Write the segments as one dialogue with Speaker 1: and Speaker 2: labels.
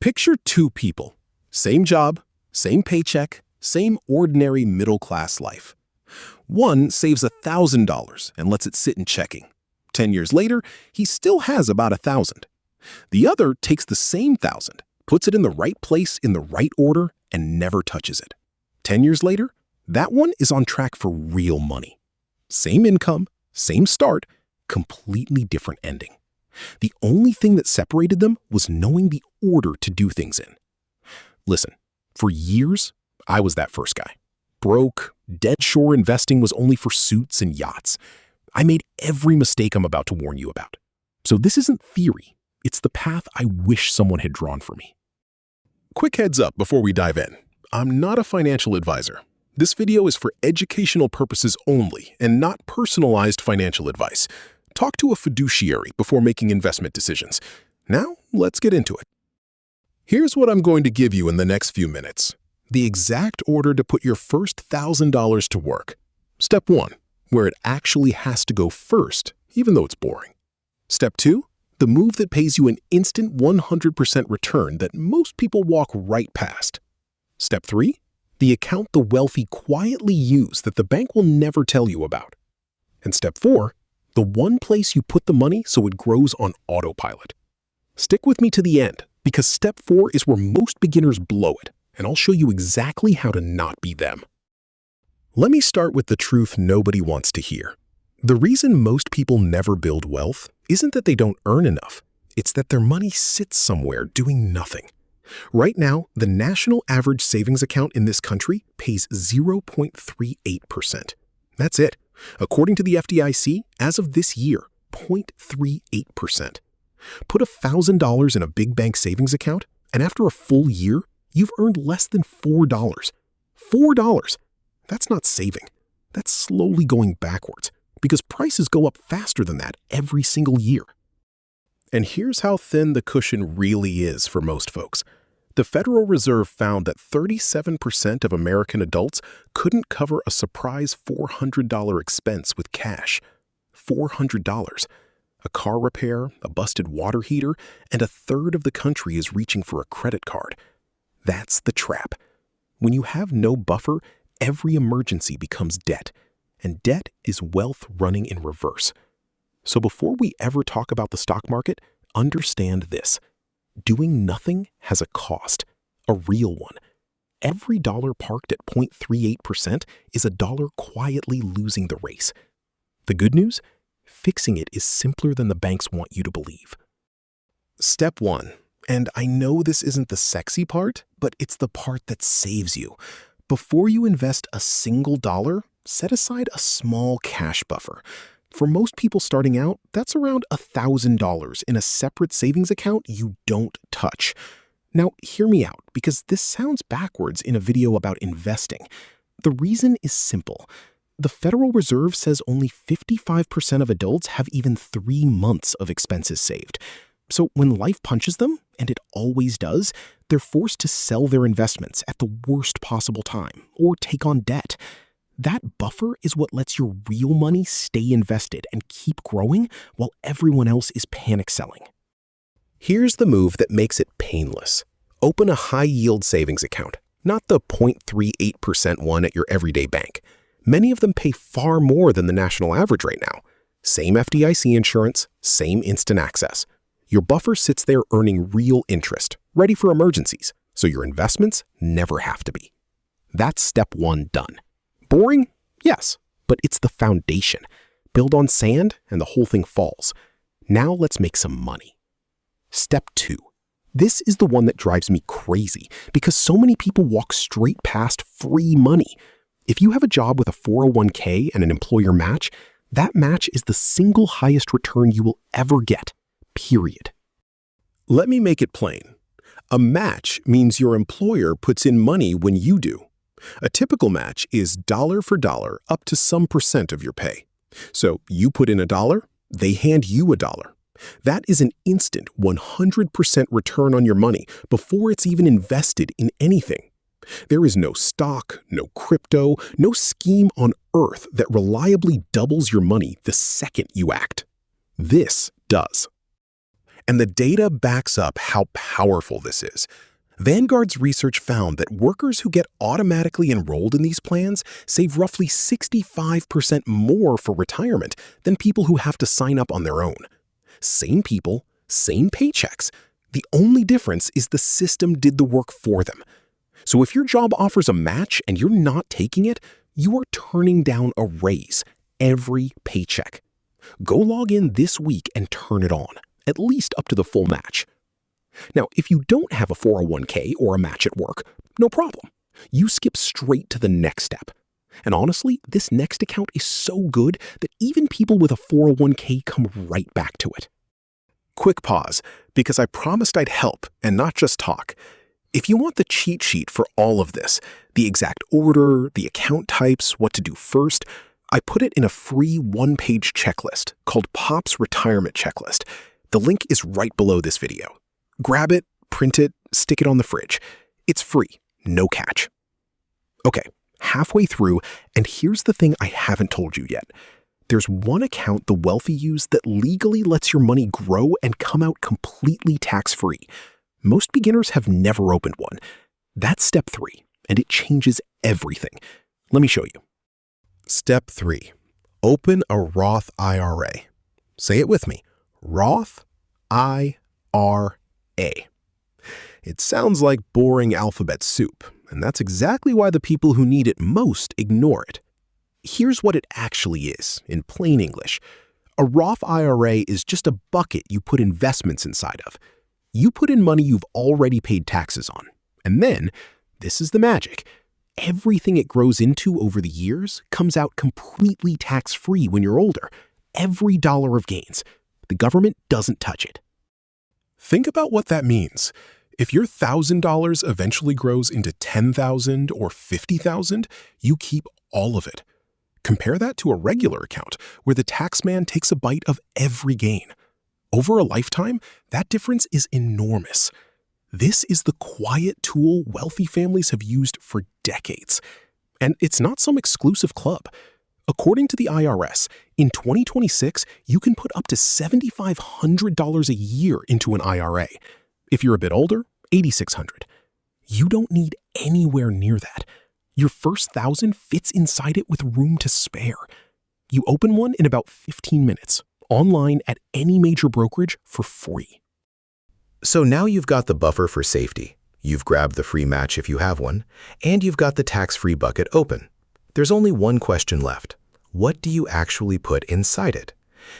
Speaker 1: Picture two people, same job, same paycheck, same ordinary middle-class life. One saves $1,000 and lets it sit in checking. 10 years later, he still has about $1,000. The other takes the same $1,000, puts it in the right place in the right order, and never touches it. 10 years later, that one is on track for real money. Same income, same start, completely different ending. The only thing that separated them was knowing the order to do things in. Listen, for years, I was that first guy. Broke, dead sure investing was only for suits and yachts. I made every mistake I'm about to warn you about. So this isn't theory. It's the path I wish someone had drawn for me. Quick heads up before we dive in. I'm not a financial advisor. This video is for educational purposes only and not personalized financial advice. Talk to a fiduciary before making investment decisions. Now, let's get into it. Here's what I'm going to give you in the next few minutes. The exact order to put your first $1,000 to work. Step 1, where it actually has to go first, even though it's boring. Step 2, the move that pays you an instant 100% return that most people walk right past. Step 3, the account the wealthy quietly use that the bank will never tell you about. And step 4, the one place you put the money so it grows on autopilot. Stick with me to the end, because step 4 is where most beginners blow it, and I'll show you exactly how to not be them. Let me start with the truth nobody wants to hear. The reason most people never build wealth isn't that they don't earn enough. It's that their money sits somewhere doing nothing. Right now, the national average savings account in this country pays 0.38%. That's it. According to the FDIC, as of this year, 0.38%. Put $1,000 in a big bank savings account, and after a full year, you've earned less than $4. $4! That's not saving. That's slowly going backwards, because prices go up faster than that every single year. And here's how thin the cushion really is for most folks. The Federal Reserve found that 37% of American adults couldn't cover a surprise $400 expense with cash. $400. A car repair, a busted water heater, and a third of the country is reaching for a credit card. That's the trap. When you have no buffer, every emergency becomes debt, and debt is wealth running in reverse. So before we ever talk about the stock market, understand this. Doing nothing has a cost, a real one. Every dollar parked at 0.38% is a dollar quietly losing the race. The good news? Fixing it is simpler than the banks want you to believe. Step 1, and I know this isn't the sexy part, but it's the part that saves you. Before you invest a single dollar, set aside a small cash buffer. For most people starting out, that's around $1,000 in a separate savings account you don't touch. Now, hear me out, because this sounds backwards in a video about investing. The reason is simple. The Federal Reserve says only 55% of adults have even 3 months of expenses saved. So when life punches them, and it always does, they're forced to sell their investments at the worst possible time or take on debt. That buffer is what lets your real money stay invested and keep growing while everyone else is panic selling. Here's the move that makes it painless. Open a high-yield savings account, not the 0.38% one at your everyday bank. Many of them pay far more than the national average right now. Same FDIC insurance, same instant access. Your buffer sits there earning real interest, ready for emergencies, so your investments never have to be. That's step 1 done. Boring? Yes, but it's the foundation. Build on sand and the whole thing falls. Now let's make some money. Step 2. This is the one that drives me crazy because so many people walk straight past free money. If you have a job with a 401k and an employer match, that match is the single highest return you will ever get, period. Let me make it plain. A match means your employer puts in money when you do. A typical match is dollar for dollar up to some percent of your pay. So you put in $1, they hand you $1. That is an instant 100% return on your money before it's even invested in anything. There is no stock, no crypto, no scheme on earth that reliably doubles your money the second you act. This does. And the data backs up how powerful this is. Vanguard's research found that workers who get automatically enrolled in these plans save roughly 65% more for retirement than people who have to sign up on their own. Same people, same paychecks. The only difference is the system did the work for them. So if your job offers a match and you're not taking it, you are turning down a raise every paycheck. Go log in this week and turn it on, at least up to the full match. Now, if you don't have a 401k or a match at work, no problem. You skip straight to the next step. And honestly, this next account is so good that even people with a 401k come right back to it. Quick pause, because I promised I'd help and not just talk. If you want the cheat sheet for all of this, the exact order, the account types, what to do first, I put it in a free one-page checklist called Pop's Retirement Checklist. The link is right below this video. Grab it, print it, stick it on the fridge. It's free, no catch. Okay, halfway through, and here's the thing I haven't told you yet. There's one account the wealthy use that legally lets your money grow and come out completely tax-free. Most beginners have never opened one. That's step 3, and it changes everything. Let me show you. Step 3. Open a Roth IRA. Say it with me. Roth IRA. It sounds like boring alphabet soup, and that's exactly why the people who need it most ignore it. Here's what it actually is, in plain English. A Roth IRA is just a bucket you put investments inside of. You put in money you've already paid taxes on. And then, this is the magic, everything it grows into over the years comes out completely tax-free when you're older. Every dollar of gains. The government doesn't touch it. Think about what that means. If your $1,000 eventually grows into $10,000 or $50,000, you keep all of it. Compare that to a regular account where the taxman takes a bite of every gain. Over a lifetime, that difference is enormous. This is the quiet tool wealthy families have used for decades. And it's not some exclusive club. According to the IRS, in 2026, you can put up to $7,500 a year into an IRA. If you're a bit older, $8,600. You don't need anywhere near that. Your first $1,000 fits inside it with room to spare. You open one in about 15 minutes, online at any major brokerage for free.
Speaker 2: So now you've got the buffer for safety, you've grabbed the free match if you have one, and you've got the tax-free bucket open. There's only one question left. What do you actually put inside it?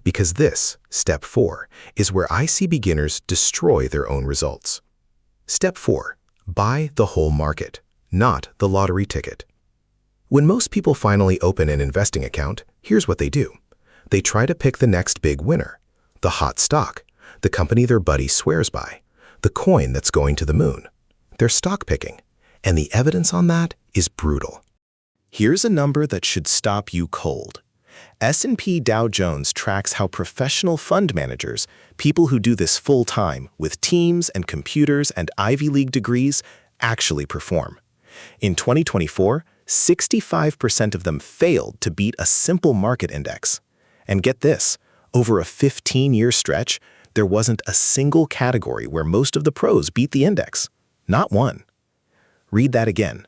Speaker 2: Because this, step 4, is where I see beginners destroy their own results. Step 4, buy the whole market, not the lottery ticket. When most people finally open an investing account, here's what they do. They try to pick the next big winner, the hot stock, the company their buddy swears by, the coin that's going to the moon. They're stock picking, and the evidence on that is brutal. Here's a number that should stop you cold. S&P Dow Jones tracks how professional fund managers, people who do this full-time with teams and computers and Ivy League degrees, actually perform. In 2024, 65% of them failed to beat a simple market index. And get this, over a 15-year stretch, there wasn't a single category where most of the pros beat the index. Not one. Read that again.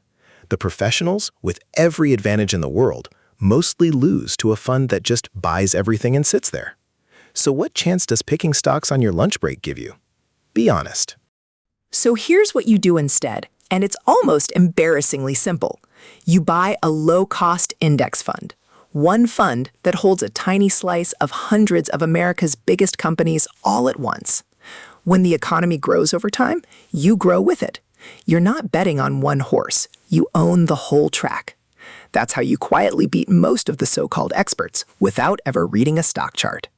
Speaker 2: The professionals, with every advantage in the world, mostly lose to a fund that just buys everything and sits there. So what chance does picking stocks on your lunch break give you? Be honest.
Speaker 3: So here's what you do instead, and it's almost embarrassingly simple. You buy a low-cost index fund. One fund that holds a tiny slice of hundreds of America's biggest companies all at once. When the economy grows over time, you grow with it. You're not betting on one horse. You own the whole track. That's how you quietly beat most of the so-called experts without ever reading a stock chart.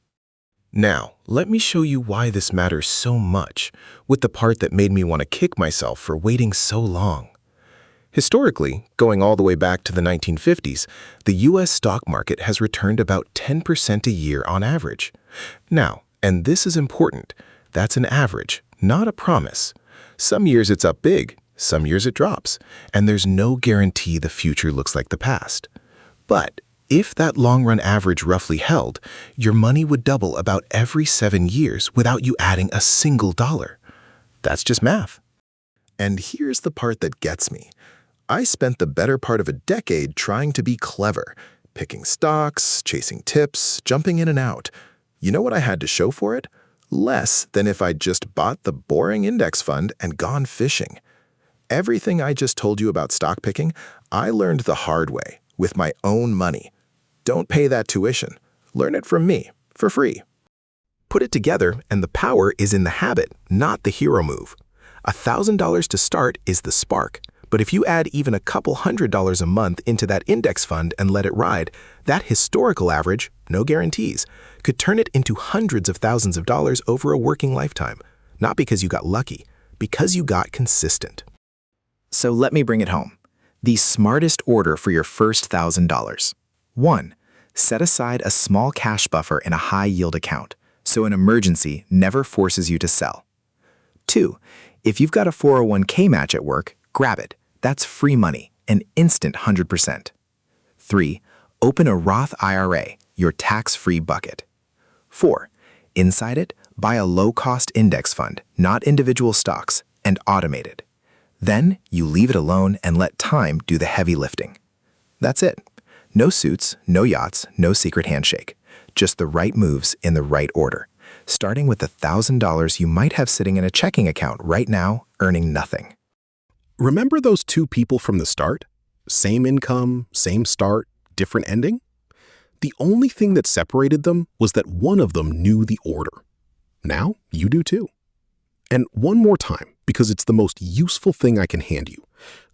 Speaker 2: Now, let me show you why this matters so much, with the part that made me want to kick myself for waiting so long. Historically, going all the way back to the 1950s, the U.S. stock market has returned about 10% a year on average. Now, and this is important, that's an average, not a promise. Some years it's up big, some years it drops, and there's no guarantee the future looks like the past. But If that long-run average roughly held, your money would double about every 7 years without you adding a single dollar. That's just math. And here's the part that gets me. I spent the better part of a decade trying to be clever, picking stocks, chasing tips, jumping in and out. You know what I had to show for it? Less than if I'd just bought the boring index fund and gone fishing. Everything I just told you about stock picking, I learned the hard way, with my own money. Don't pay that tuition. Learn it from me, for free. Put it together, and the power is in the habit, not the hero move. $1,000 to start is the spark. But if you add even a couple $100s a month into that index fund and let it ride, that historical average, no guarantees, could turn it into hundreds of thousands of dollars over a working lifetime. Not because you got lucky, because you got consistent.
Speaker 4: So let me bring it home. The smartest order for your first $1,000. 1. Set aside a small cash buffer in a high-yield account, so an emergency never forces you to sell. 2. If you've got a 401k match at work, grab it. That's free money, an instant 100%. 3. Open a Roth IRA, your tax-free bucket. 4. Inside it, buy a low-cost index fund, not individual stocks, and automate it. Then you leave it alone and let time do the heavy lifting. That's it. No suits, no yachts, no secret handshake. Just the right moves in the right order, starting with $1,000 you might have sitting in a checking account right now, earning nothing.
Speaker 1: Remember those two people from the start? Same income, same start, different ending? The only thing that separated them was that one of them knew the order. Now you do too. And one more time, because it's the most useful thing I can hand you.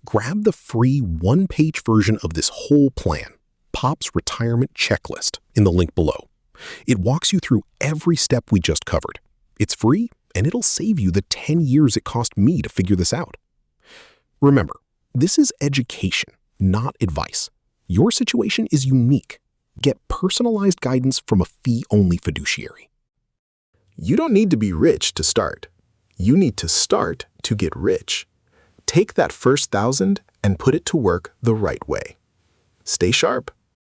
Speaker 1: Grab the free one-page version of this whole plan, Pop's Retirement Checklist, in the link below. It walks you through every step we just covered. It's free, and it'll save you the 10 years it cost me to figure this out. Remember, this is education, not advice. Your situation is unique. Get personalized guidance from a fee-only fiduciary.
Speaker 2: You don't need to be rich to start. You need to start to get rich. Take that first 1,000 and put it to work the right way. Stay sharp.